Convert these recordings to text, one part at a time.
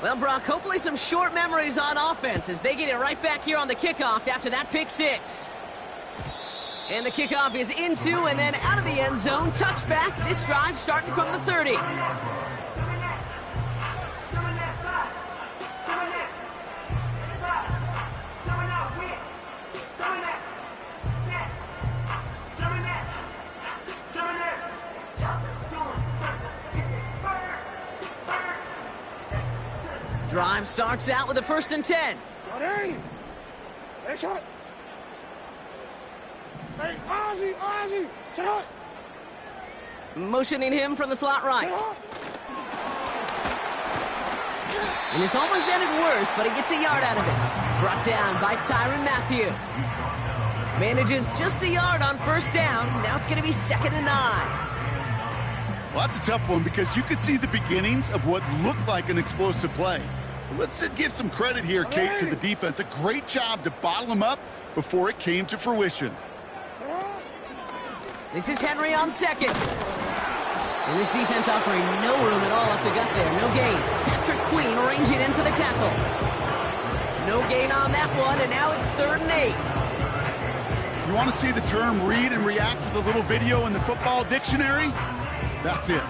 Well, Brock, hopefully some short memories on offense as they get it right back here on the kickoff after that pick six. And the kickoff is into and then out of the end zone. Touchback. This drive starting from the 30. Drive starts out with a 1st and 10. Motioning him from the slot right. And this almost ended worse, but he gets a yard out of it. Brought down by Tyrann Mathieu. Manages just a yard on 1st down. Now it's going to be 2nd and 9. Well, that's a tough one because you could see the beginnings of what looked like an explosive play. Let's give some credit here, Kate, to the defense. A great job to bottle them up before it came to fruition. This is Henry on 2nd. And this defense offering no room at all up the gut there. No gain. Patrick Queen ranging in for the tackle. No gain on that one, and now it's 3rd and 8. You want to see the term read and react with a little video in the football dictionary? That's it.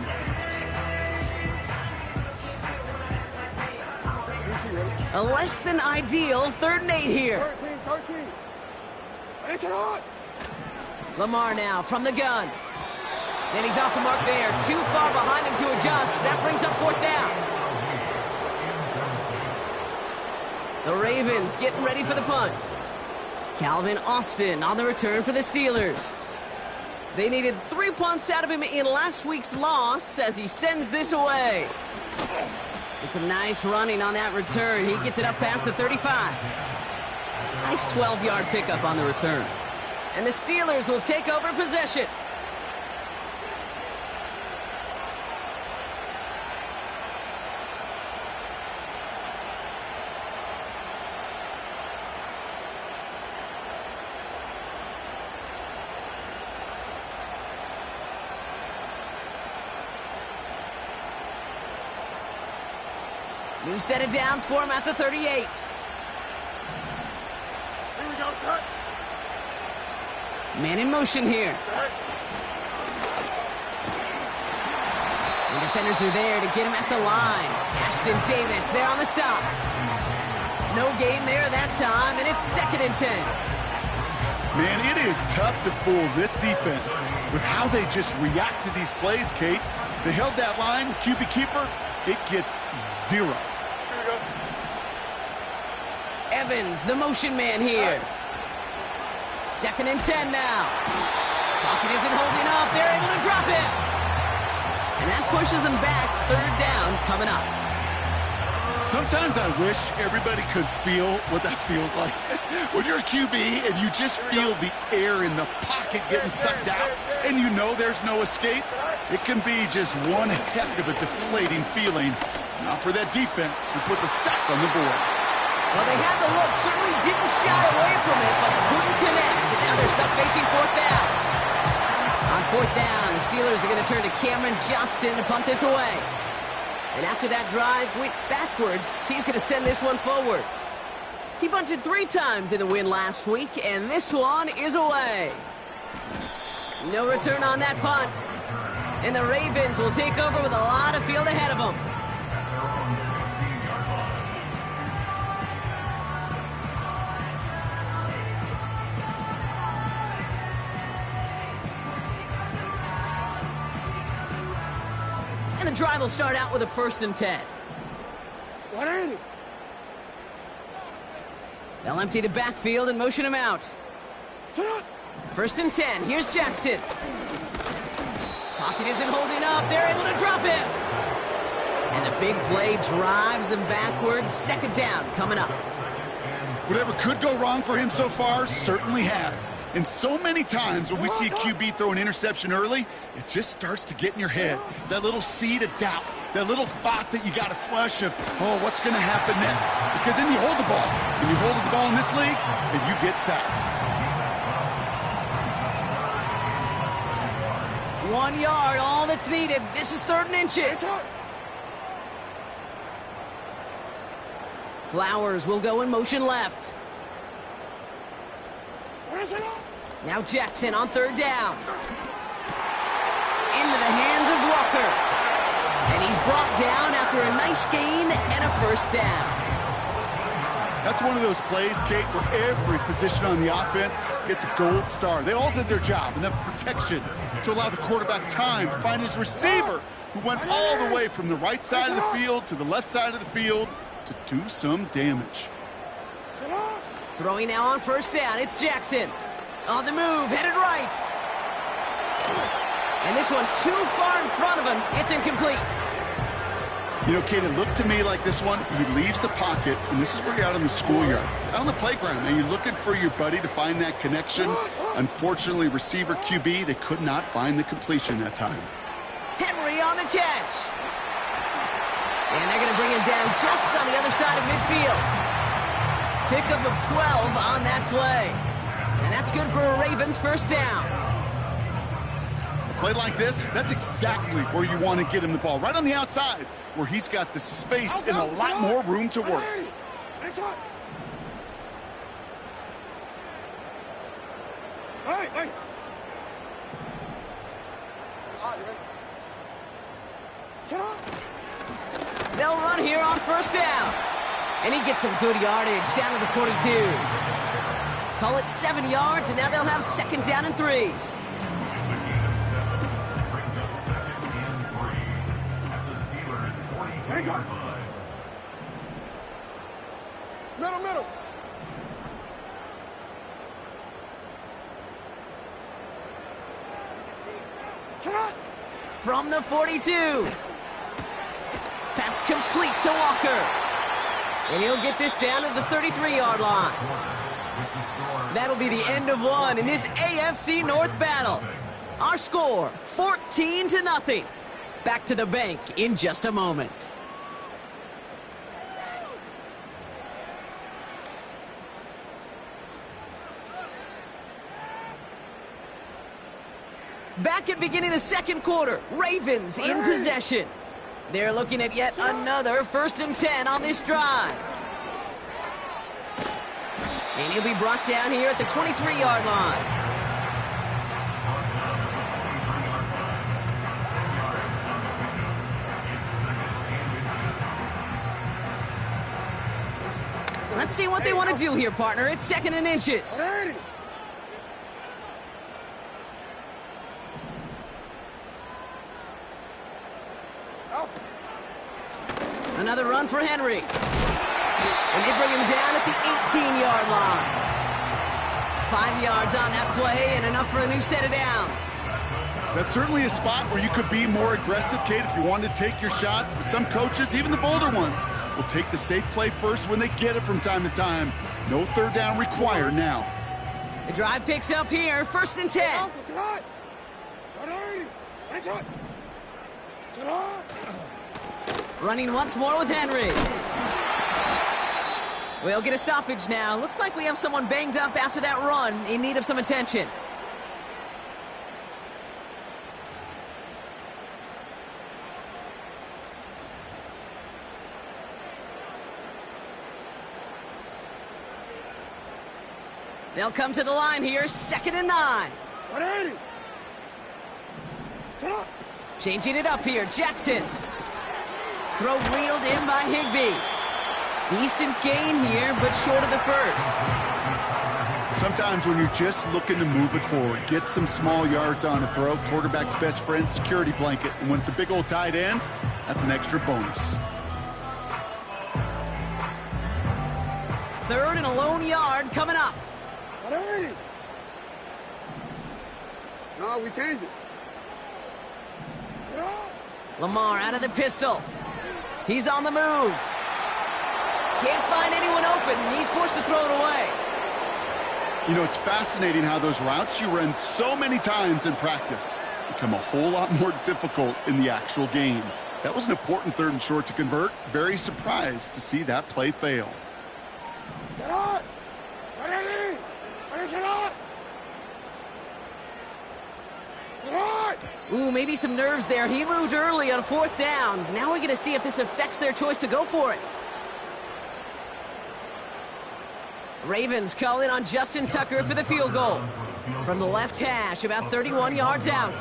A less than ideal 3rd and 8 here. 13. Lamar now from the gun. Then he's off the mark there. Too far behind him to adjust. That brings up 4th down. The Ravens getting ready for the punt. Calvin Austin on the return for the Steelers. They needed 3 punts out of him in last week's loss as he sends this away. And some nice running on that return. He gets it up past the 35. Nice 12-yard pickup on the return. And the Steelers will take over possession. New set of downs for him at the 38. Here we go, set. Man in motion here. Set. The defenders are there to get him at the line. Ashton Davis there on the stop. No gain there that time, and it's 2nd and 10. Man, it is tough to fool this defense with how they just react to these plays, Kate. They held that line, QB keeper, it gets 0. Evans, the motion man here. 2nd and 10 now. Pocket isn't holding up. They're able to drop it. And that pushes them back. 3rd down coming up. Sometimes I wish everybody could feel what that feels like. When you're a QB and you just feel the air in the pocket getting sucked out and you know there's no escape, it can be just one heck of a deflating feeling. Not for that defense who puts a sack on the board. Well, they had the look, certainly didn't shy away from it, but couldn't connect. And now they're stuck facing 4th down. On 4th down, the Steelers are going to turn to Cameron Johnston to punt this away. And after that drive went backwards, he's going to send this one forward. He punted 3 times in the win last week, and this one is away. No return on that punt. And the Ravens will take over with a lot of field ahead of them. And the drive will start out with a 1st and 10. 180. They'll empty the backfield and motion him out. 1st and 10. Here's Jackson. Pocket isn't holding up. They're able to drop it. And the big play drives them backwards. 2nd down coming up. Whatever could go wrong for him so far certainly has. And so many times when we see a QB throw an interception early, it just starts to get in your head. That little seed of doubt, that little thought that you got to flush of, oh, what's going to happen next? Because then you hold the ball, and you hold the ball in this league, and you get sacked. 1 yard, all that's needed. This is 3rd and inches. Flowers will go in motion left. Now Jackson on 3rd down. Into the hands of Walker. And he's brought down after a nice gain and a 1st down. That's one of those plays, Kate, where every position on the offense gets a gold star. They all did their job, enough protection to allow the quarterback time to find his receiver, who went all the way from the right side of the field to the left side of the field to do some damage. Throwing now on 1st down, it's Jackson. On the move, headed right. And this one too far in front of him. It's incomplete. You know, Kate, it looked to me like this one, he leaves the pocket, and this is where you're out in the schoolyard, out on the playground, and you're looking for your buddy to find that connection. Unfortunately, receiver QB, they could not find the completion that time. Henry on the catch. And they're going to bring him down just on the other side of midfield. Pickup of 12 on that play. And that's good for a Ravens 1st down. A play like this, that's exactly where you want to get him the ball, right on the outside, where he's got the space and a lot more room to work. They'll run here on 1st down. And he gets some good yardage down to the 42. Call it 7 yards, and now they'll have 2nd down and 3. Middle. From the 42. Pass complete to Walker. And he'll get this down to the 33-yard line. That'll be the end of one in this AFC North battle. Our score, 14-0. Back to the bank in just a moment. Back at beginning of the 2nd quarter, Ravens in possession. They're looking at yet another 1st and 10 on this drive. And he'll be brought down here at the 23-yard line. Let's see what they want to do here, partner. It's 2nd and inches. Another run for Henry. And they bring him down at the 18-yard line. 5 yards on that play and enough for a new set of downs. That's certainly a spot where you could be more aggressive, Kate, if you wanted to take your shots. But some coaches, even the bolder ones, will take the safe play first when they get it from time to time. No 3rd down required now. The drive picks up here, 1st and 10. Running once more with Henry. We'll get a stoppage now. Looks like we have someone banged up after that run, in need of some attention. They'll come to the line here, 2nd and 9. Changing it up here, Jackson. Throw reeled in by Higbee. Decent gain here, but short of the 1st. Sometimes when you're just looking to move it forward, get some small yards on a throw, quarterback's best friend, security blanket. And when it's a big old tight end, that's an extra bonus. 3rd and a lone yard coming up. No, we changed it. Lamar out of the pistol. He's on the move. Can't find anyone open, and he's forced to throw it away. You know, it's fascinating how those routes you run so many times in practice become a whole lot more difficult in the actual game. That was an important 3rd and short to convert. Very surprised to see that play fail. Ooh, maybe some nerves there. He moved early on 4th down. Now we're going to see if this affects their choice to go for it. Ravens call in on Justin Tucker for the field goal. From the left hash, about 31 yards out.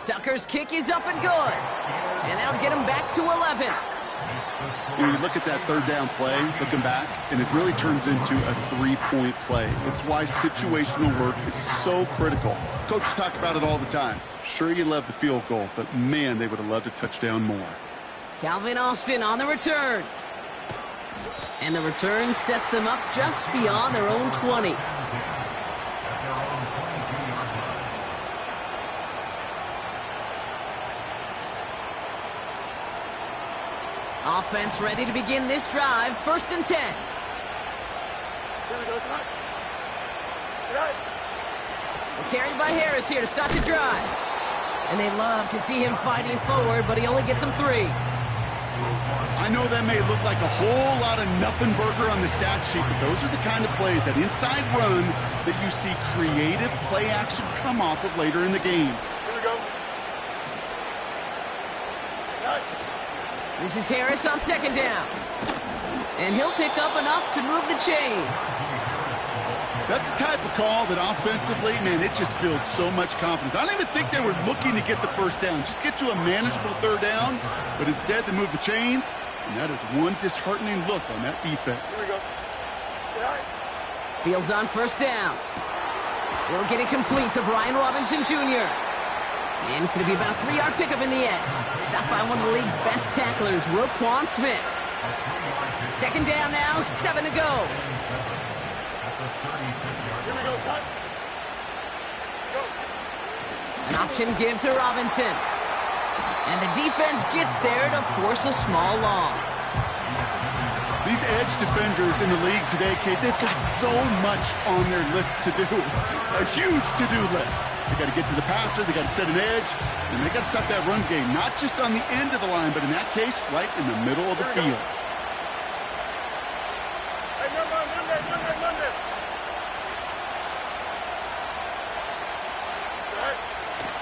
Tucker's kick is up and good. And that'll get him back to 11. You look at that 3rd down play, looking back, and it really turns into a 3-point play. It's why situational work is so critical. Coaches talk about it all the time. Sure, you love the field goal, but man, they would have loved a touchdown more. Calvin Austin on the return. And the return sets them up just beyond their own 20. Offense ready to begin this drive. 1st and 10. We're carried by Harris here to start the drive. And they love to see him fighting forward, but he only gets them 3. I know that may look like a whole lot of nothing burger on the stat sheet, but those are the kind of plays, that inside run, that you see creative play action come off of later in the game. Here we go. This is Harris on 2nd down. And he'll pick up enough to move the chains. That's the type of call that offensively, man, it just builds so much confidence. I don't even think they were looking to get the 1st down. Just get to a manageable 3rd down, but instead they move the chains, and that is one disheartening look on that defense. Here we go. Fields on 1st down. He'll get it complete to Brian Robinson Jr. And it's going to be about a 3-yard pickup in the end. Stopped by one of the league's best tacklers, Roquan Smith. 2nd down now, 7 to go. Here we go, son. Go. An option give to Robinson. And the defense gets there to force a small loss. These edge defenders in the league today, Kate, they've got so much on their list to do. A huge to-do list. They got to get to the passer, they got to set an edge, and they got to stop that run game, not just on the end of the line, but in that case, right in the middle of the field. Hey, Monday.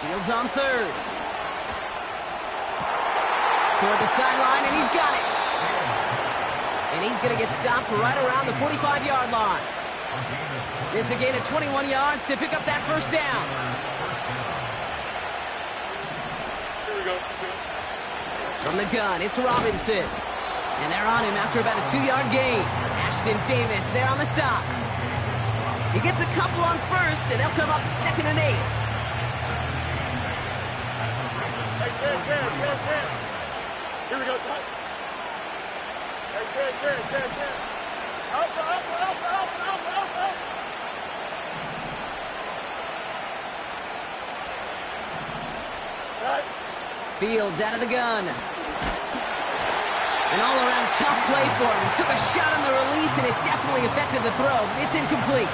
Fields on 3rd. Toward the sideline, and he's got it. And he's going to get stopped right around the 45-yard line. It's a gain of 21 yards to pick up that 1st down. Here we go. From the gun, it's Robinson. And they're on him after about a 2-yard gain. Ashton Davis there on the stop. He gets a couple on 1st, and they'll come up 2nd and 8. Hey, Ken. Here we go, son. Hey, Ken. Alpha. Right. Fields out of the gun. An all-around tough play for him. He took a shot on the release, and it definitely affected the throw. It's incomplete.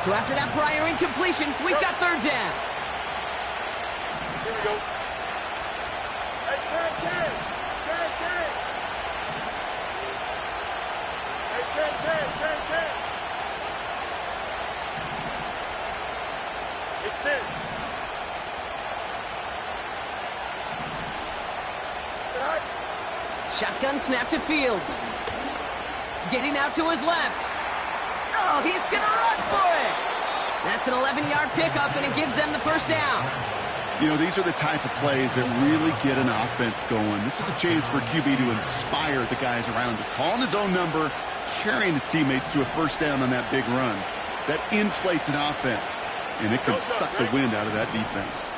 So after that prior incompletion, we've got 3rd down. Here we go. Hey, Ken. Hey, Ken. It's thin. Shotgun snap to Fields. Getting out to his left. Oh, he's going to run for it. That's an 11-yard pickup, and it gives them the 1st down. You know, these are the type of plays that really get an offense going. This is a chance for QB to inspire the guys around him. Calling his own number, carrying his teammates to a 1st down on that big run. That inflates an offense, and it can suck the wind out of that defense.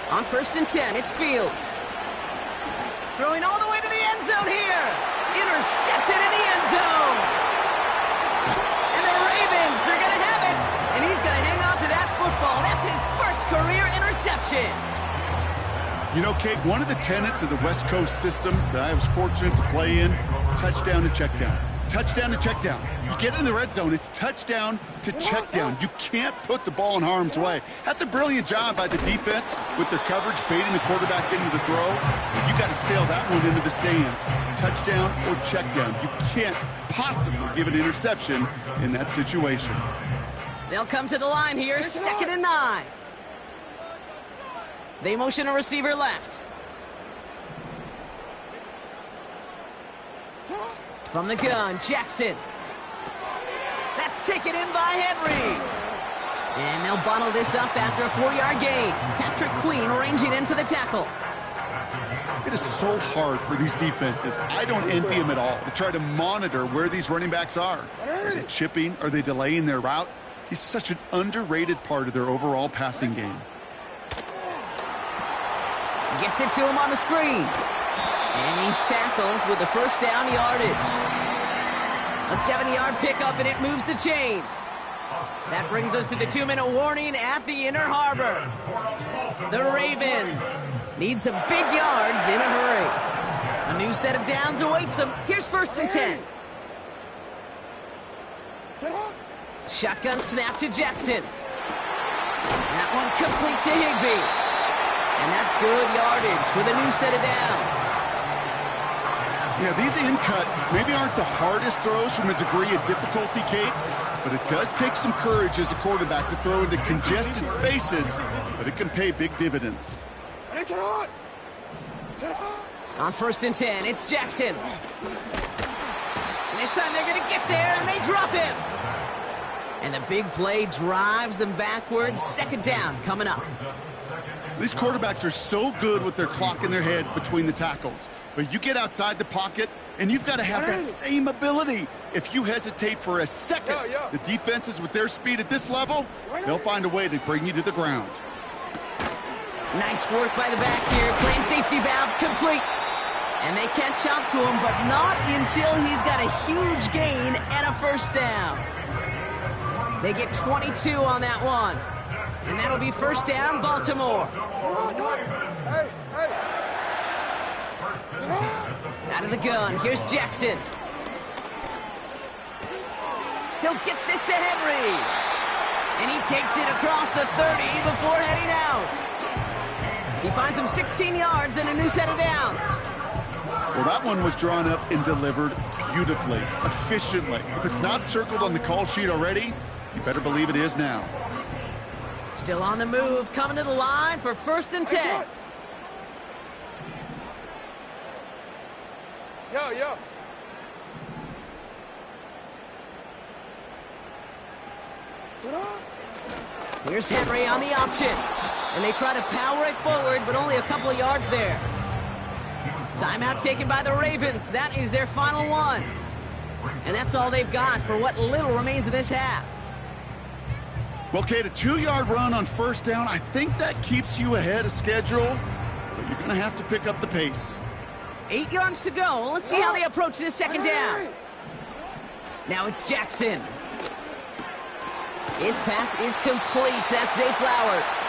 On 1st and 10, it's Fields. Throwing all the way to the end zone here. Intercepted in the end zone. interception. You know, Kate, one of the tenets of the West Coast system that I was fortunate to play in, touchdown to check down. Touchdown to check down. You get in the red zone, it's touchdown to check down. You can't put the ball in harm's way. That's a brilliant job by the defense with their coverage, baiting the quarterback into the throw. You got to sail that one into the stands. Touchdown or check down. You can't possibly give an interception in that situation. They'll come to the line here, 2nd and 9. They motion a receiver left. From the gun, Jackson. That's taken in by Henry. And they'll bottle this up after a 4-yard gain. Patrick Queen ranging in for the tackle. It is so hard for these defenses. I don't envy them at all to try to monitor where these running backs are. Are they chipping? Are they delaying their route? He's such an underrated part of their overall passing game. Gets it to him on the screen. And he's tackled with the first down yardage. A 7-yard pickup, and it moves the chains. That brings us to the 2-minute warning at the Inner Harbor. The Ravens need some big yards in a hurry. A new set of downs awaits them. Here's 1st and 10. Shotgun snap to Jackson. That one complete to Higbee. And that's good yardage with a new set of downs. Yeah, these in-cuts maybe aren't the hardest throws from a degree of difficulty, Kate, but it does take some courage as a quarterback to throw into congested spaces, but it can pay big dividends. On 1st and 10, it's Jackson. And this time they're going to get there, and they drop him. And the big play drives them backwards. 2nd down coming up. These quarterbacks are so good with their clock in their head between the tackles. But you get outside the pocket, and you've got to have that same ability. If you hesitate for a second, the defenses with their speed at this level, they'll find a way to bring you to the ground. Nice work by the back here. Playing safety valve complete. And they catch up to him, but not until he's got a huge gain and a 1st down. They get 22 on that one. And that'll be 1st down, Baltimore. Out of the gun, here's Jackson. He'll get this to Henry. And he takes it across the 30 before heading out. He finds him 16 yards and a new set of downs. Well, that one was drawn up and delivered beautifully, efficiently. If it's not circled on the call sheet already, you better believe it is now. Still on the move, coming to the line for 1st and 10. Yo. Here's Henry on the option. And they try to power it forward, but only a couple of yards there. Timeout taken by the Ravens. That is their final one. And that's all they've got for what little remains of this half. Well, Kate, a 2-yard run on 1st down, I think that keeps you ahead of schedule, but you're going to have to pick up the pace. 8 yards to go. Let's see how they approach this 2nd down. Now it's Jackson. His pass is complete. That's Zay Flowers.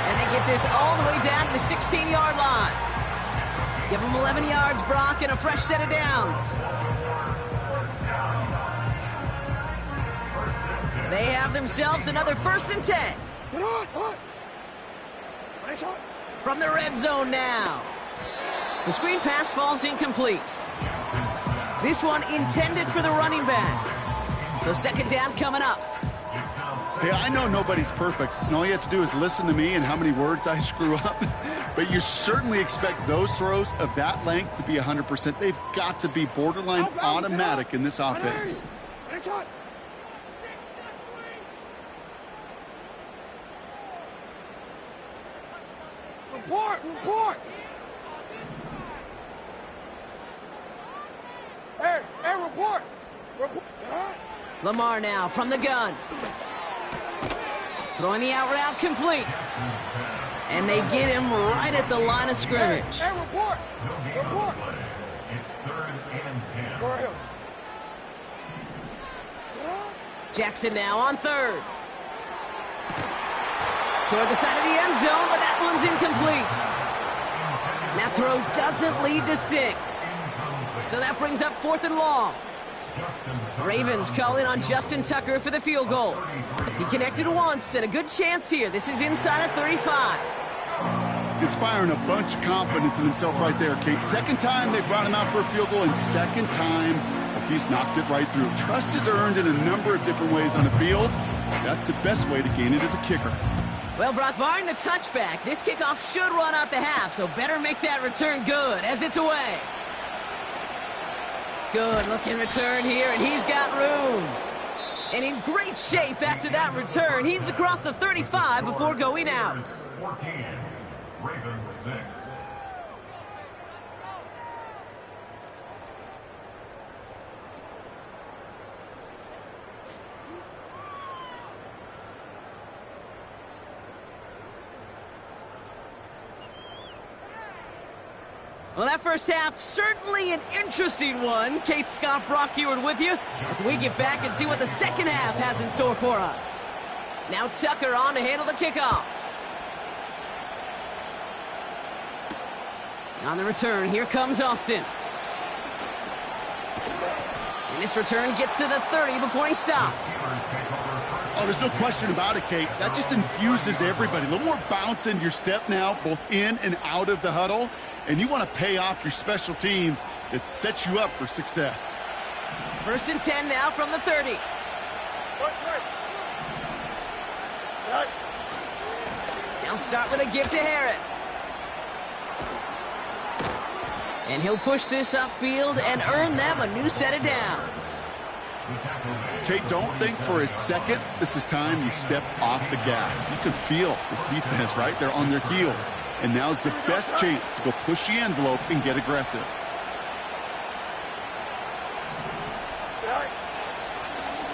And they get this all the way down to the 16-yard line. Give them 11 yards, Brock, and a fresh set of downs. They have themselves another 1st and 10. From the red zone now. The screen pass falls incomplete. This one intended for the running back. So 2nd down coming up. Hey, I know nobody's perfect, and all you have to do is listen to me and how many words I screw up. But you certainly expect those throws of that length to be 100%. They've got to be borderline automatic in this offense. Report! Hey, report! Lamar now from the gun. Throwing the out route complete. And they get him right at the line of scrimmage. Hey, report! It's 3rd and 10. Jackson now on 3rd. toward the side of the end zone, but that one's incomplete. That throw doesn't lead to 6. So that brings up 4th and long. Ravens calling on Justin Tucker for the field goal. He connected once, and a good chance here. This is inside of 35. Inspiring a bunch of confidence in himself right there, Kate. Second time they brought him out for a field goal, and second time he's knocked it right through. Trust is earned in a number of different ways on the field. That's the best way to gain it as a kicker. Well, Brock, barring the touchback, this kickoff should run out the half, so better make that return good as it's away. Good looking return here, and he's got room. And in great shape after that return. He's across the 35 before going out. 14, Ravens 6. Well, that first half, certainly an interesting one. Kate, Scott, Brock Ewart with you as we get back and see what the second half has in store for us. Now Tucker on to handle the kickoff. On the return, here comes Austin. And this return gets to the 30 before he stopped. Oh, there's no question about it, Kate. That just infuses everybody. A little more bounce in your step now, both in and out of the huddle. And you want to pay off your special teams. It sets you up for success. 1st and 10 now from the 30. They'll start with a give to Harris. And he'll push this upfield and earn them a new set of downs. Kate, don't think for a second this is time you step off the gas. You can feel this defense right there on their heels. And now's the best chance to go push the envelope and get aggressive.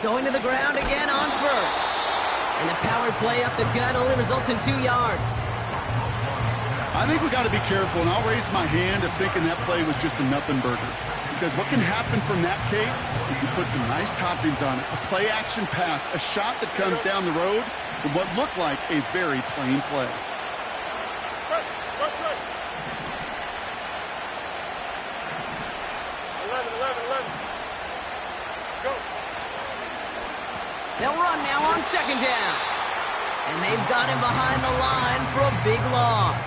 Going to the ground again on 1st. And the power play up the gut only results in 2 yards. I think we got to be careful, and I'll raise my hand of thinking that play was just a nothing burger. Because what can happen from that, Kate, is he puts some nice toppings on it. A play-action pass, a shot that comes down the road from what looked like a very plain play. They'll run now on 2nd down. And they've got him behind the line for a big loss.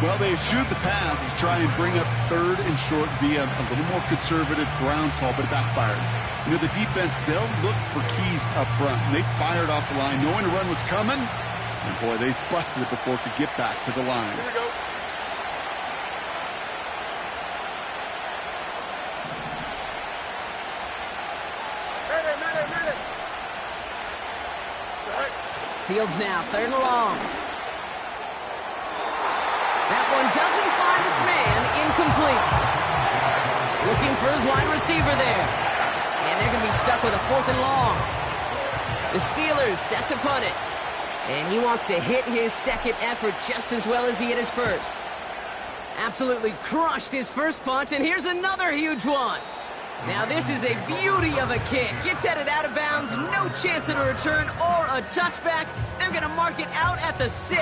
Well, they eschewed the pass to try and bring up 3rd and short via a little more conservative ground call, but it backfired. You know, the defense, they'll look for keys up front. And they fired off the line knowing a run was coming. And, boy, they busted it before it could get back to the line. Here we go. Fields now, 3rd and long. That one doesn't find its man, incomplete. Looking for his wide receiver there. And they're going to be stuck with a 4th and long. The Steelers set to punt it. And he wants to hit his second effort just as well as he hit his first. Absolutely crushed his first punt, and here's another huge one. Now this is a beauty of a kick. Gets headed out of bounds, no chance at a return or a touchback. They're going to mark it out at the 6.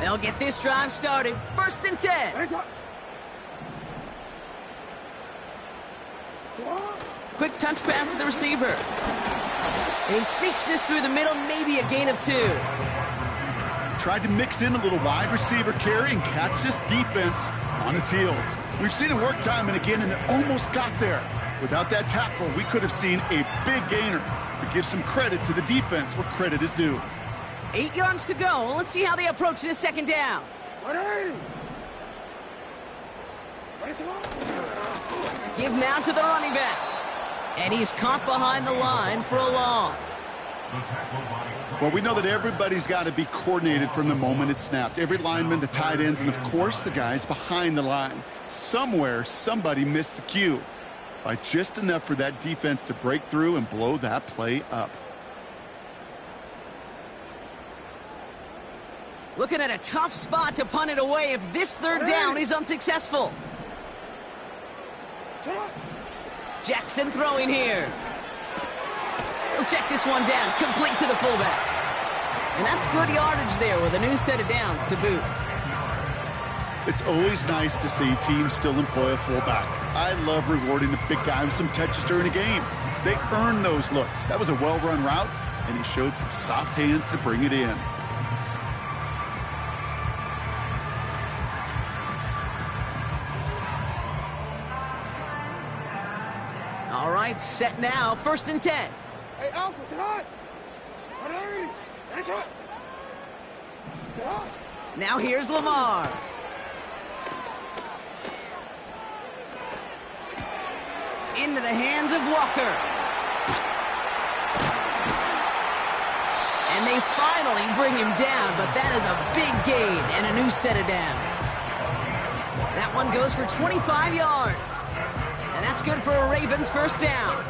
They'll get this drive started. 1st and 10. Quick touch pass to the receiver. And he sneaks this through the middle, maybe a gain of 2. Tried to mix in a little wide receiver carry and catch this defense on its heels. We've seen it work time and again, and it almost got there. Without that tackle, we could have seen a big gainer. But give some credit to the defense where credit is due. 8 yards to go. Let's see how they approach this 2nd down. Give now to the running back. And he's caught behind the line for a loss. Well, we know that everybody's got to be coordinated from the moment it's snapped. Every lineman, the tight ends, and, of course, the guys behind the line. Somewhere, somebody missed the cue by just enough for that defense to break through and blow that play up. Looking at a tough spot to punt it away if this 3rd down is unsuccessful. Jackson throwing here. He'll check this one down, complete to the fullback. And that's good yardage there with a new set of downs to boot. It's always nice to see teams still employ a fullback. I love rewarding the big guy with some touches during a game. They earn those looks. That was a well-run route, and he showed some soft hands to bring it in. All right, set now, 1st and 10. Hey, Alpha, sit on. Finish it. Now here's Lamar. Into the hands of Walker. And they finally bring him down, but that is a big gain and a new set of downs. That one goes for 25 yards. And that's good for a Ravens 1st down.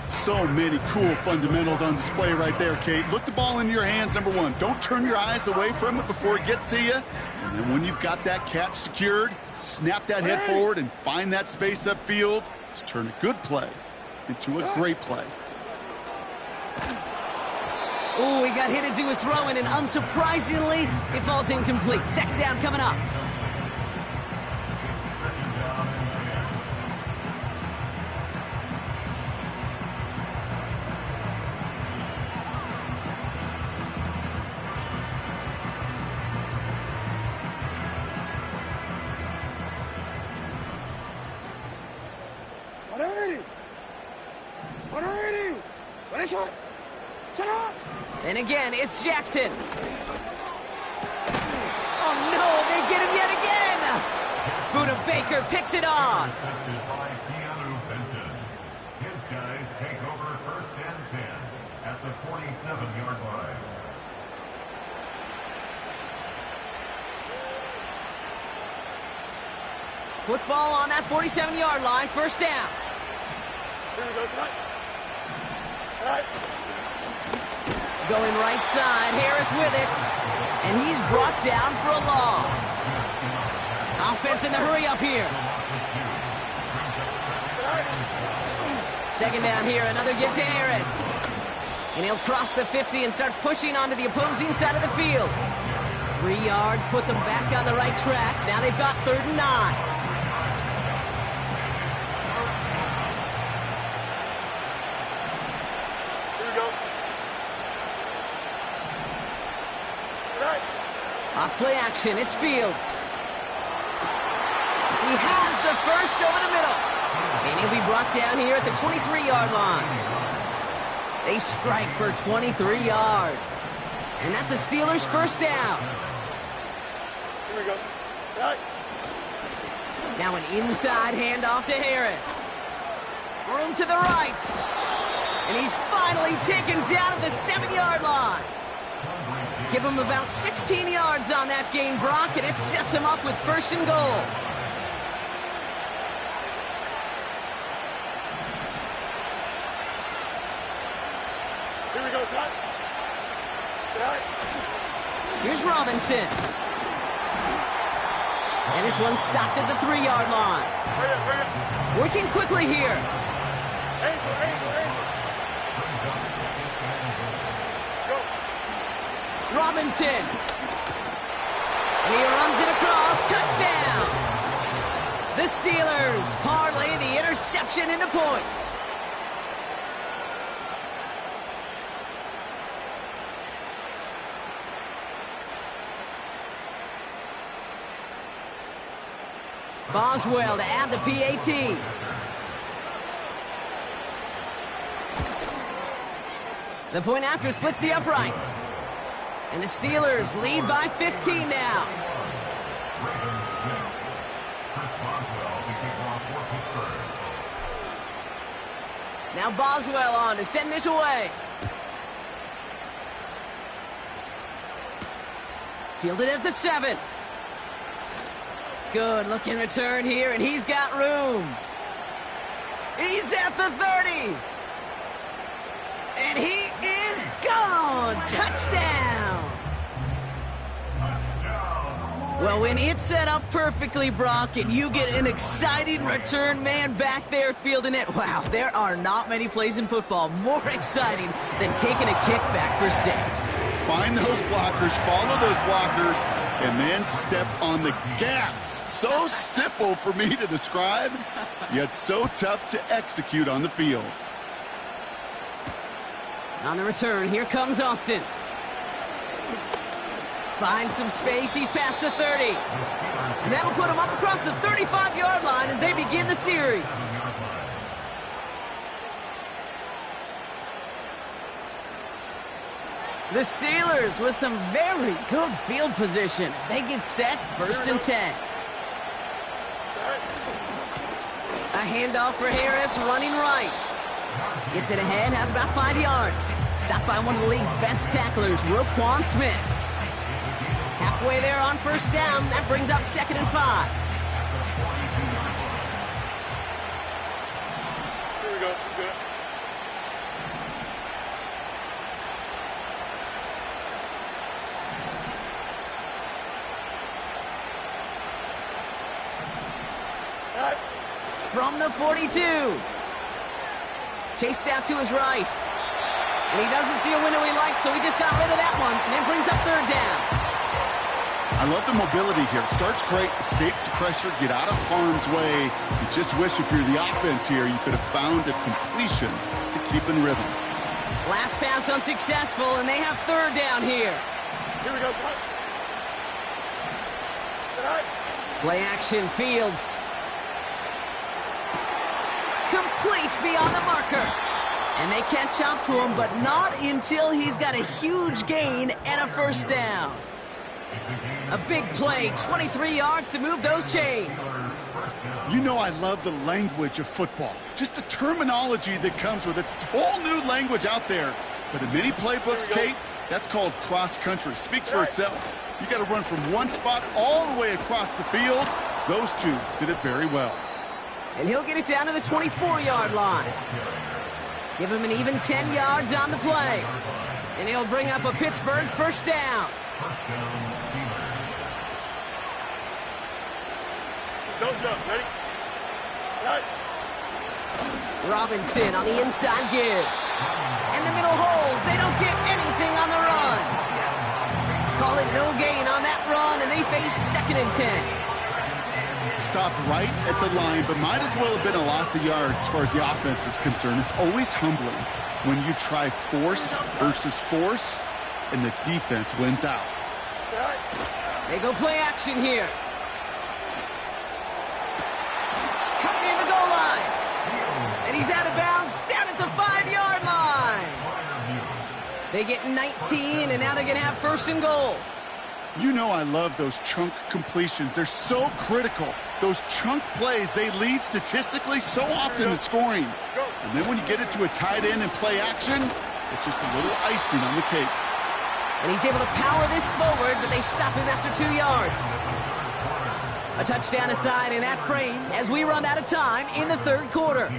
So many cool fundamentals on display right there, Kate. Look the ball in your hands, number one. Don't turn your eyes away from it before it gets to you. And then when you've got that catch secured, snap that head forward and find that space upfield to turn a good play into a great play. Oh, he got hit as he was throwing, and unsurprisingly, it falls incomplete. 2nd down coming up. And again, it's Jackson. Oh, no, they get him yet again. Buda Baker picks it off. Intercepted by Keanu Benton. His guys take over 1st and 10 at the 47-yard line. Football on that 47-yard line, 1st down. Here we go, son. All right. Going right side, Harris with it. And he's brought down for a loss. Offense in the hurry up here. 2nd down here, another give to Harris. And he'll cross the 50 and start pushing onto the opposing side of the field. 3 yards puts them back on the right track. Now they've got 3rd and 9. Off play action, it's Fields. He has the 1st over the middle. And he'll be brought down here at the 23-yard line. They strike for 23 yards. And that's a Steelers 1st down. Here we go. All right. Now an inside handoff to Harris. Room to the right. And he's finally taken down at the 7-yard line. Give him about 16 yards on that gain, Brock, and it sets him up with 1st and goal. Here we go, son. All right. Here's Robinson. And this one's stopped at the 3-yard line. Hurry up. Working quickly here. Angel. Robinson. And he runs it across. Touchdown. The Steelers parlay the interception into points. Boswell to add the PAT. The point after splits the uprights. And the Steelers lead by 15 now. Ravens 6. Chris Boswell to kick off for Pittsburgh. Now Boswell on to send this away. Fielded at the 7. Good looking return here, and he's got room. He's at the 30. And he is gone. Touchdown. Well, when it's set up perfectly, Brock, and you get an exciting return man back there fielding it, wow, there are not many plays in football more exciting than taking a kickback for 6. Find those blockers, follow those blockers, and then step on the gas. So simple for me to describe, yet so tough to execute on the field. On the return, here comes Austin. Finds some space, he's past the 30. And that'll put him up across the 35-yard line as they begin the series. The Steelers with some very good field position as they get set, 1st and 10. A handoff for Harris, running right. Gets it ahead, has about 5 yards. Stopped by one of the league's best tacklers, Roquan Smith. Halfway there on 1st down, that brings up 2nd and 5. Here we go. Good. From the 42. Chased out to his right. And he doesn't see a window he likes, so he just got rid of that one, and then brings up 3rd down. I love the mobility here. Starts great, escapes the pressure, get out of harm's way. You just wish if you're the offense here, you could have found a completion to keep in rhythm. Last pass unsuccessful, and they have 3rd down here. Here we go. Play action, Fields. Complete beyond the marker. And they catch up to him, but not until he's got a huge gain and a 1st down. A big play, 23 yards to move those chains. You know I love the language of football. Just the terminology that comes with it. It's a whole new language out there. But in many playbooks, Kate, that's called cross-country. Speaks for itself. You got to run from one spot all the way across the field. Those two did it very well. And he'll get it down to the 24-yard line. Give him an even 10 yards on the play. And he'll bring up a Pittsburgh 1st down. Don't jump. Ready? Right. Robinson on the inside give. And the middle holds. They don't get anything on the run. Call it no gain on that run, and they face 2nd and 10. Stopped right at the line, but might as well have been a loss of yards as far as the offense is concerned. It's always humbling when you try force versus force, and the defense wins out. They go play action here. Cut near the goal line. And he's out of bounds down at the 5-yard line. They get 19, and now they're going to have 1st and goal. You know I love those chunk completions. They're so critical. Those chunk plays, they lead statistically so often to scoring. And then when you get it to a tight end and play action, it's just a little icing on the cake. And he's able to power this forward, but they stop him after 2 yards. A touchdown aside in that frame as we run out of time in the 3rd quarter.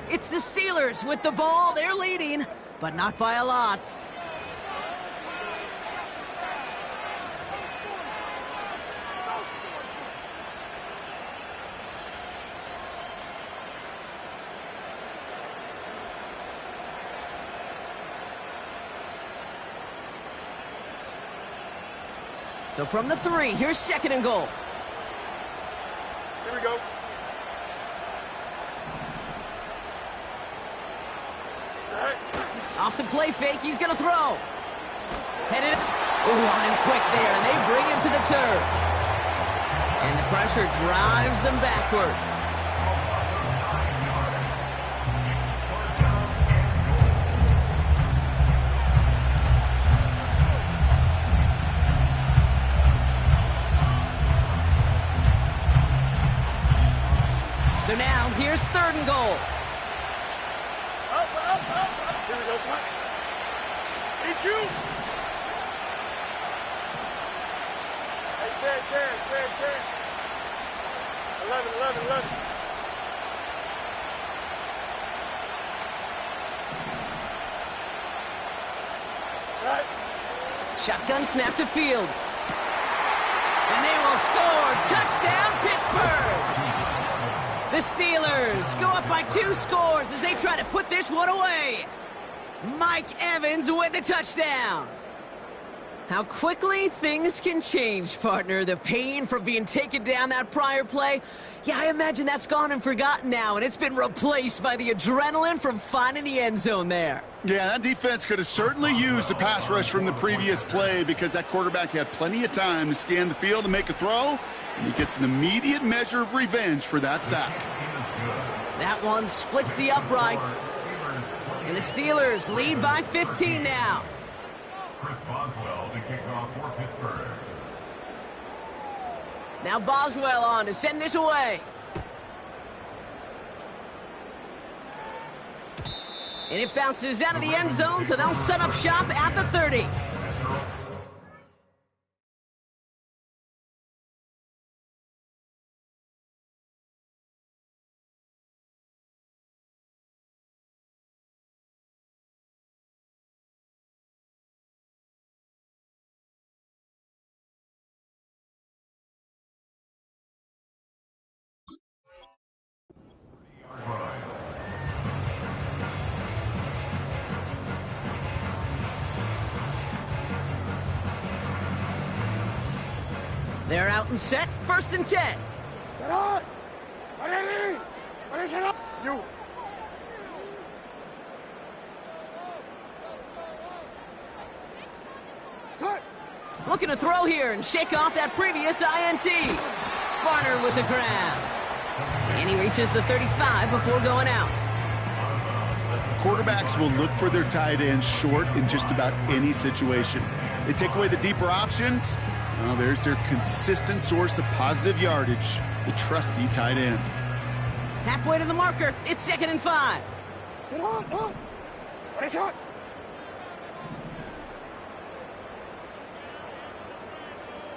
It's the Steelers with the ball. They're leading, but not by a lot. So from the 3, here's 2nd and goal. Here we go. Off the play fake, he's going to throw. Headed up. Ooh, on him quick there, and they bring him to the turf. And the pressure drives them backwards. So now, here's 3rd and goal. Up. Here we go, Smart. EQ. Hey, Terry. 11. Shotgun snap to Fields. And they will score. Touchdown, Pittsburgh. The Steelers go up by 2 scores as they try to put this one away. Mike Evans with the touchdown. How quickly things can change, partner. The pain from being taken down that prior play, yeah, I imagine that's gone and forgotten now, and it's been replaced by the adrenaline from finding the end zone there. Yeah, that defense could have certainly used the pass rush from the previous play because that quarterback had plenty of time to scan the field and make a throw, and he gets an immediate measure of revenge for that sack. That one splits the uprights, and the Steelers lead by 15 now. Chris Boswell to kick off for Pittsburgh. Now Boswell on to send this away. And it bounces out of the end zone, so they'll set up shop at the 30. They're out and set, 1st and 10. You. Looking to throw here and shake off that previous INT. Barner with the grab. And he reaches the 35 before going out. Quarterbacks will look for their tight end short in just about any situation. They take away the deeper options. Well, there's their consistent source of positive yardage, the trusty tight end. Halfway to the marker, it's 2nd and 5.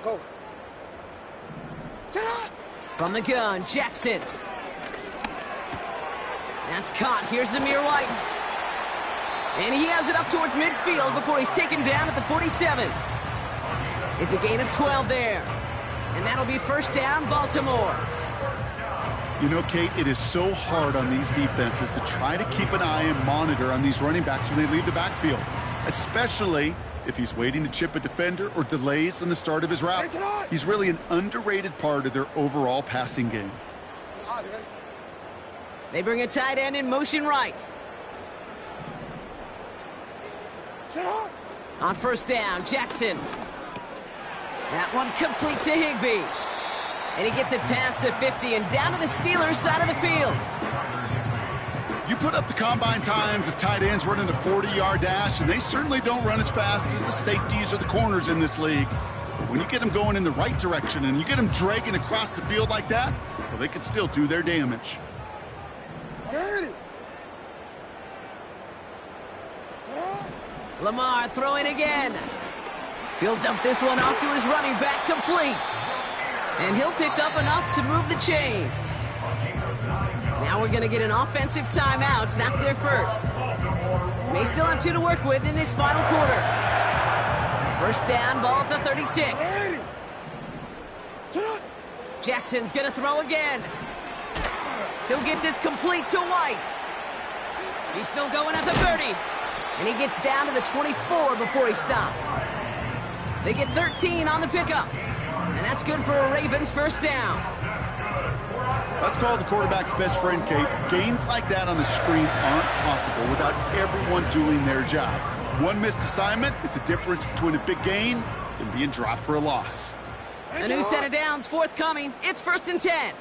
Go. From the gun, Jackson. That's caught. Here's Zamir White. And he has it up towards midfield before he's taken down at the 47. It's a gain of 12 there. And that'll be 1st down, Baltimore. You know, Kate, it is so hard on these defenses to try to keep an eye and monitor on these running backs when they leave the backfield, especially if he's waiting to chip a defender or delays in the start of his route. He's really an underrated part of their overall passing game. They bring a tight end in motion right. On 1st down, Jackson. That one complete to Higbee. And he gets it past the 50 and down to the Steelers' side of the field. You put up the combine times of tight ends running a 40-yard dash, and they certainly don't run as fast as the safeties or the corners in this league. But when you get them going in the right direction and you get them dragging across the field like that, well, they can still do their damage. Lamar throwing again. He'll dump this one off to his running back, complete. And he'll pick up enough to move the chains. Now we're going to get an offensive timeout. That's their first. May still have 2 to work with in this final quarter. 1st down, ball at the 36. Jackson's going to throw again. He'll get this complete to White. He's still going at the 30. And he gets down to the 24 before he stopped. They get 13 on the pickup. And that's good for a Ravens 1st down. That's called the quarterback's best friend, Kate. Gains like that on the screen aren't possible without everyone doing their job. One missed assignment is the difference between a big gain and being dropped for a loss. A new set of downs forthcoming. It's 1st and 10.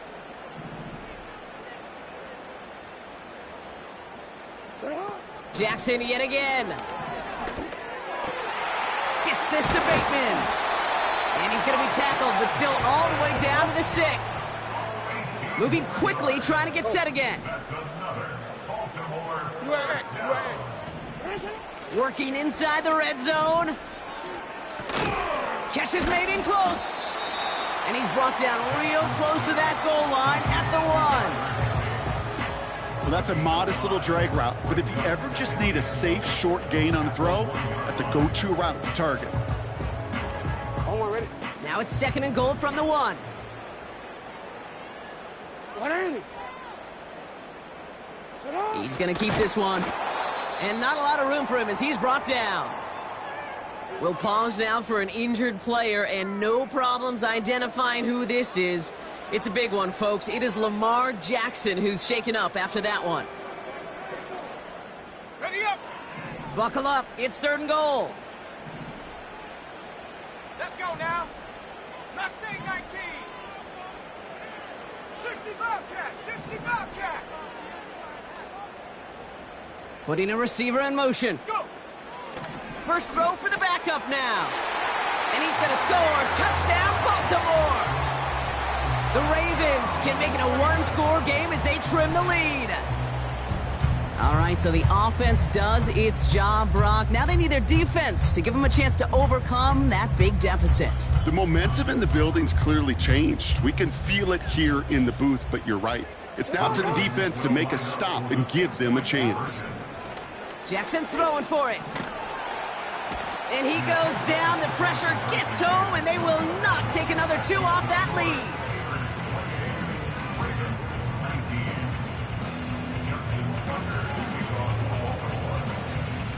Jackson yet again. Gets this to Bateman. And he's going to be tackled, but still all the way down to the 6. Moving quickly, trying to get set again. Working inside the red zone. Catch is made in close. And he's brought down real close to that goal line at the 1. Well, that's a modest little drag route, but if you ever just need a safe, short gain on the throw, that's a go-to route to target. Ready? Now it's 2nd and goal from the 1. He's going to keep this one. And not a lot of room for him as he's brought down. We'll pause now for an injured player, and no problems identifying who this is. It's a big one, folks. It is Lamar Jackson who's shaken up after that one. Ready up. Buckle up. It's 3rd and goal. Let's go now. Mustang 19. 60 Bobcat. 60 Bobcat. Putting a receiver in motion. Go. First throw for the backup now. And he's going to score. Touchdown, Baltimore. The Ravens can make it a 1-score game as they trim the lead. All right, so the offense does its job, Brock. Now they need their defense to give them a chance to overcome that big deficit. The momentum in the building's clearly changed. We can feel it here in the booth, but you're right. It's now to the defense to make a stop and give them a chance. Jackson's throwing for it. And he goes down. The pressure gets home, and they will not take another 2 off that lead.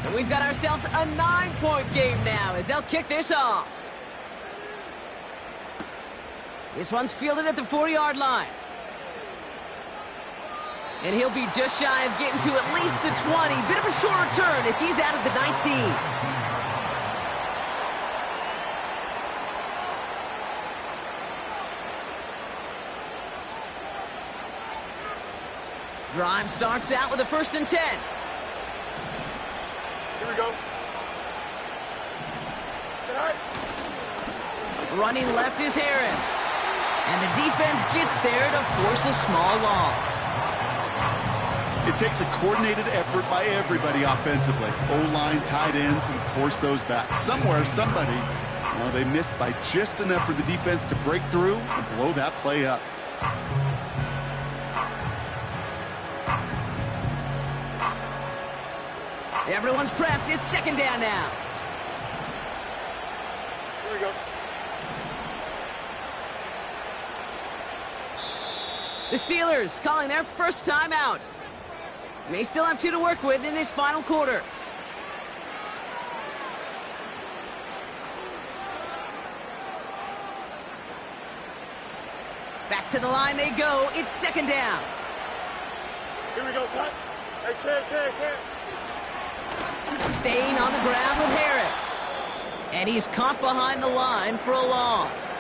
So we've got ourselves a 9-point game now as they'll kick this off. This one's fielded at the 40-yard line. And he'll be just shy of getting to at least the 20. Bit of a short return as he's out of the 19. Drive starts out with a 1st and 10. Here we go. Tonight. Running left is Harris. And the defense gets there to force a small loss. It takes a coordinated effort by everybody offensively. O-line, tight ends, and of course those backs. Somewhere, somebody, well, they missed by just enough for the defense to break through and blow that play up. Everyone's prepped. It's 2nd down now. Here we go. The Steelers calling their first time out. May still have 2 to work with in this final quarter. Back to the line they go. It's 2nd down. Here we go, son. Hey, kid. Staying on the ground with Harris. And he's caught behind the line for a loss.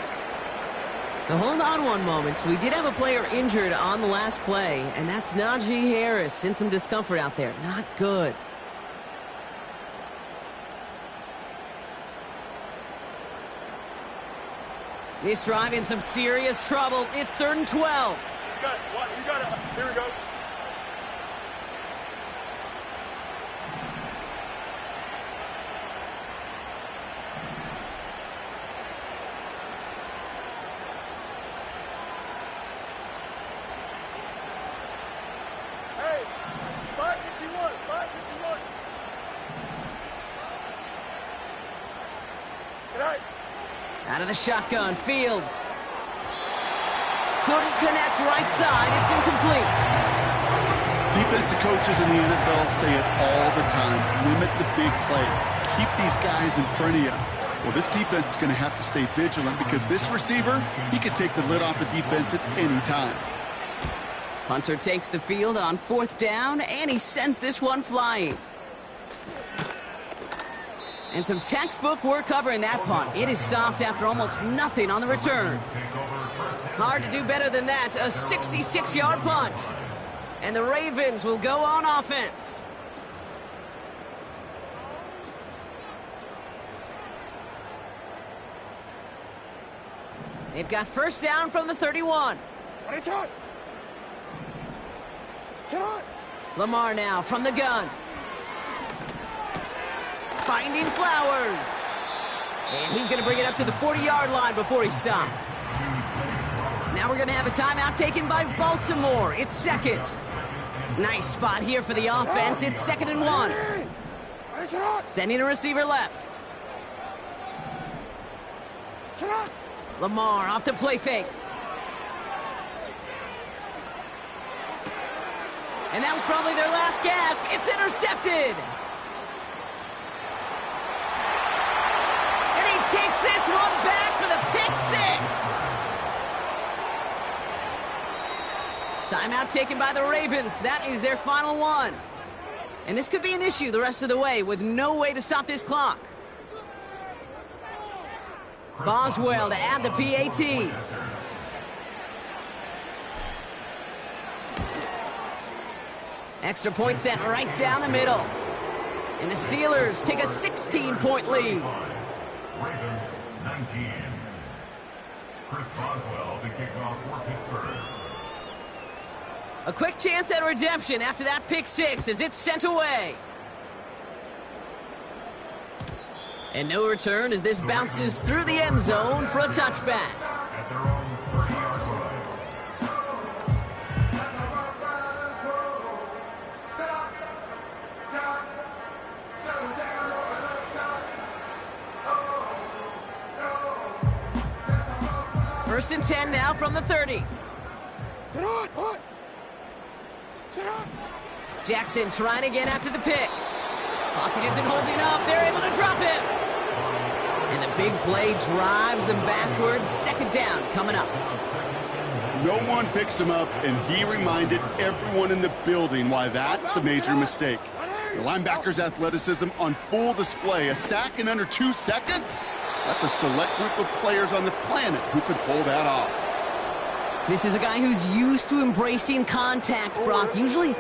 So hold on one moment. We did have a player injured on the last play, and that's Najee Harris. In some discomfort out there. Not good. This drive in some serious trouble. It's 3rd and 12. You got it. What? You got it. Here we go. Hey, 551. 551. Good night. Out of the shotgun, Fields. Couldn't connect right side. It's incomplete. Defensive coaches in the NFL say it all the time. Limit the big play. Keep these guys in front of you. Well, this defense is going to have to stay vigilant because this receiver, he could take the lid off a defense at any time. Hunter takes the field on 4th down, and he sends this one flying. And some textbook work covering that punt. It is stopped after almost nothing on the return. Hard to do better than that. A 66-yard punt. And the Ravens will go on offense. They've got 1st down from the 31. Lamar now from the gun. Finding Flowers. And he's going to bring it up to the 40-yard line before he's stopped. Now we're going to have a timeout taken by Baltimore. It's 2nd. Nice spot here for the offense. It's 2nd and 1. Sending a receiver left. Lamar off the play fake. And that was probably their last gasp. It's intercepted. And he takes this one back for the pick six. Timeout taken by the Ravens. That is their final one. And this could be an issue the rest of the way with no way to stop this clock. Boswell to add the PAT. Extra point set right down the middle. And the Steelers take a 16-point lead. Ravens 19. Chris Boswell to kick off for Pittsburgh. A quick chance at redemption after that pick six as it's sent away. And no return as this bounces through the end zone for a touchback. At their own 30-yard line. First and 10 now from the 30. Jackson trying again after the pick. Pocket isn't holding up. They're able to drop him. And the big play drives them backwards. Second down coming up. No one picks him up, and he reminded everyone in the building why that's a major mistake. The linebacker's athleticism on full display. A sack in under 2 seconds? That's a select group of players on the planet who could pull that off. This is a guy who's used to embracing contact, Brock. Usually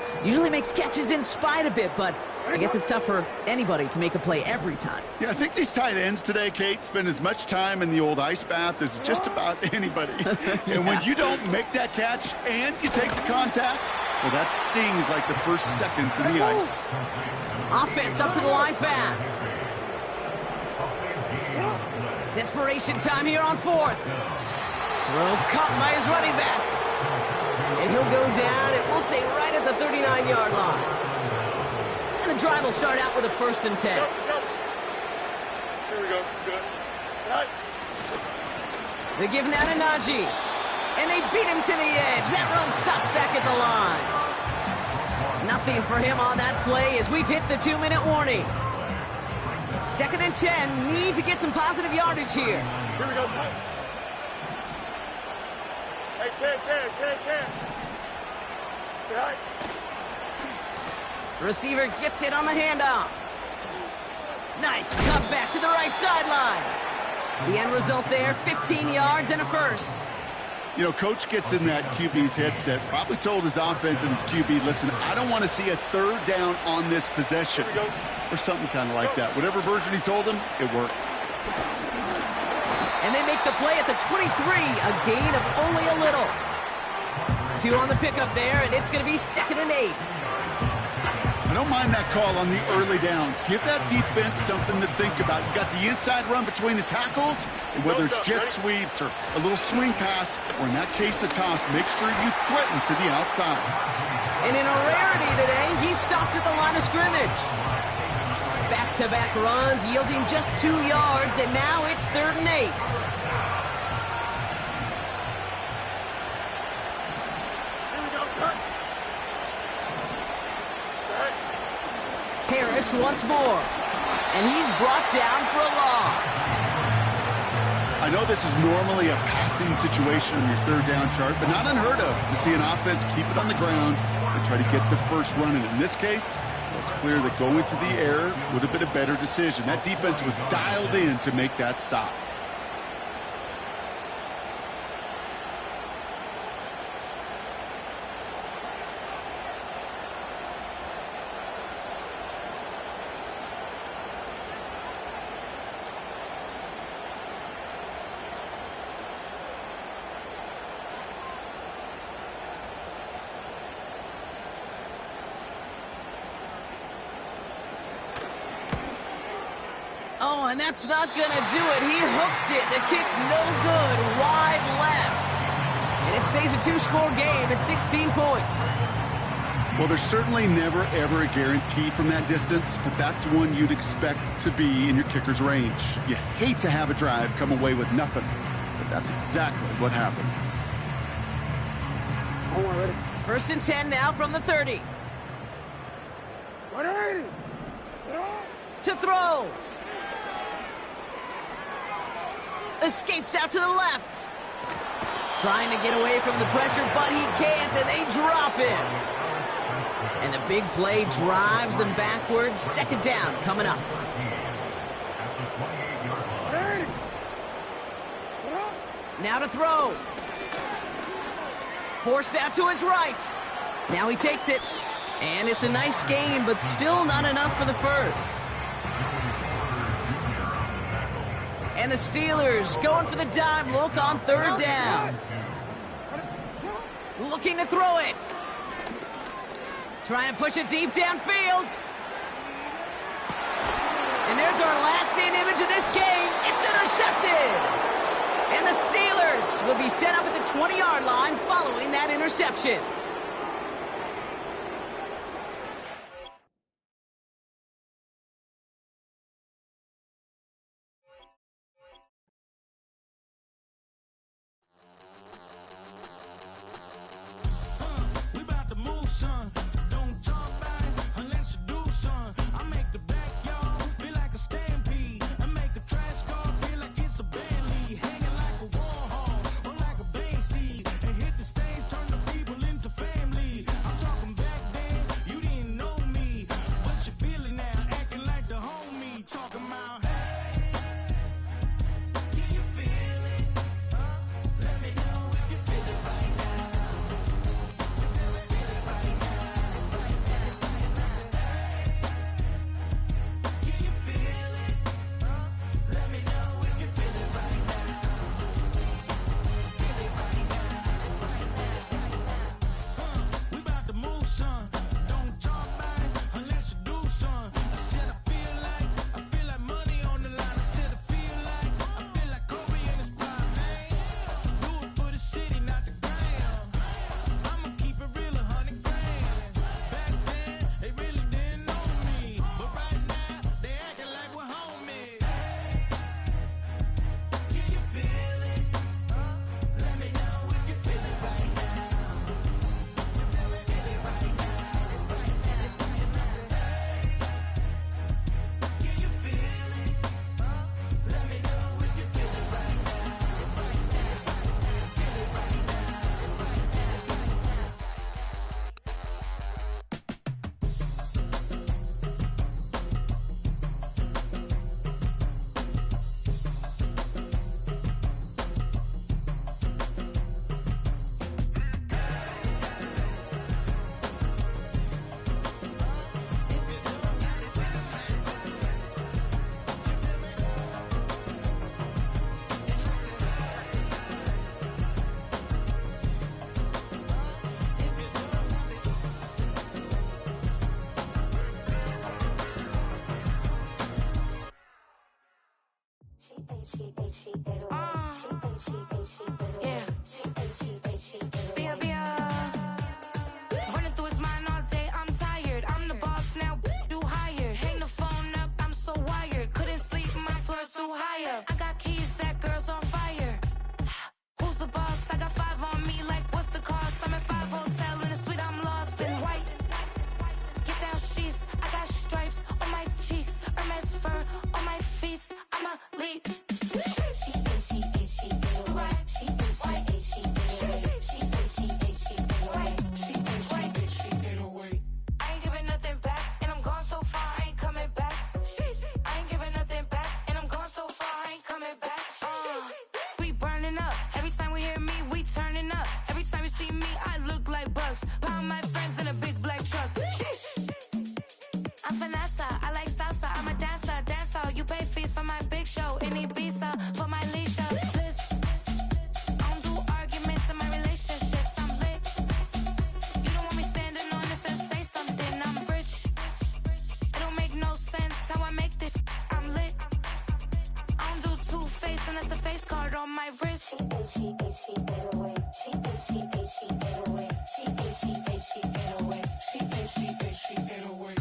makes catches in spite of it, but I guess it's tough for anybody to make a play every time. Yeah, I think these tight ends today, Kate, spend as much time in the old ice bath as just about anybody. And when you don't make that catch and you take the contact, well, that stings like the first seconds in the ice. Offense up to the line fast. Desperation time here on fourth. Throw caught by his running back. And he'll go down, and we'll say right at the 39-yard line. And the drive will start out with a first and 10. Here we go. Good. Right. They give now to Najee. And they beat him to the edge. That run stopped back at the line. Nothing for him on that play as we've hit the 2-minute warning. Second and 10. Need to get some positive yardage here. Here we go. Hey, Ken. Right. Receiver gets it on the handoff. Nice cut back to the right sideline. The end result there, 15 yards and a first. You know, Coach gets in that QB's headset, probably told his offense and his QB, listen, I don't want to see a third down on this possession. Or something kind of like that. Whatever version he told him, it worked. And they make the play at the 23, a gain of only a little. 2 on the pickup there, and it's going to be 2nd and 8. I don't mind that call on the early downs. Give that defense something to think about. You got the inside run between the tackles, and whether it's jet sweeps or a little swing pass, or in that case a toss, make sure you threaten to the outside. And in a rarity today, he stopped at the line of scrimmage. Back-to-back runs yielding just 2 yards, and now it's 3rd and 8. Harris once more, and he's brought down for a loss. I know this is normally a passing situation on your 3rd down chart, but not unheard of to see an offense keep it on the ground and try to get the first run. And in this case, it's clear that going to the air would have been a better decision. That defense was dialed in to make that stop. Oh, and that's not going to do it. He hooked it. The kick no good. Wide left. And it stays a 2-score game at 16 points. Well, there's certainly never, ever a guarantee from that distance, but that's one you'd expect to be in your kicker's range. You hate to have a drive come away with nothing, but that's exactly what happened. First and 10 now from the 30. To throw. Escapes out to the left. Trying to get away from the pressure, but he can't, and they drop him. And the big play drives them backwards. Second down coming up. Now to throw. Forced out to his right. Now he takes it. And it's a nice game, but still not enough for the first. And the Steelers going for the dime look on third down. Looking to throw it. Trying to push it deep downfield. And there's our last-in image of this game. It's intercepted. And the Steelers will be set up at the 20-yard line following that interception. She ate, she ate, she ate away.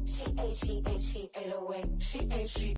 She ate, she ate, she ate away. She ate, she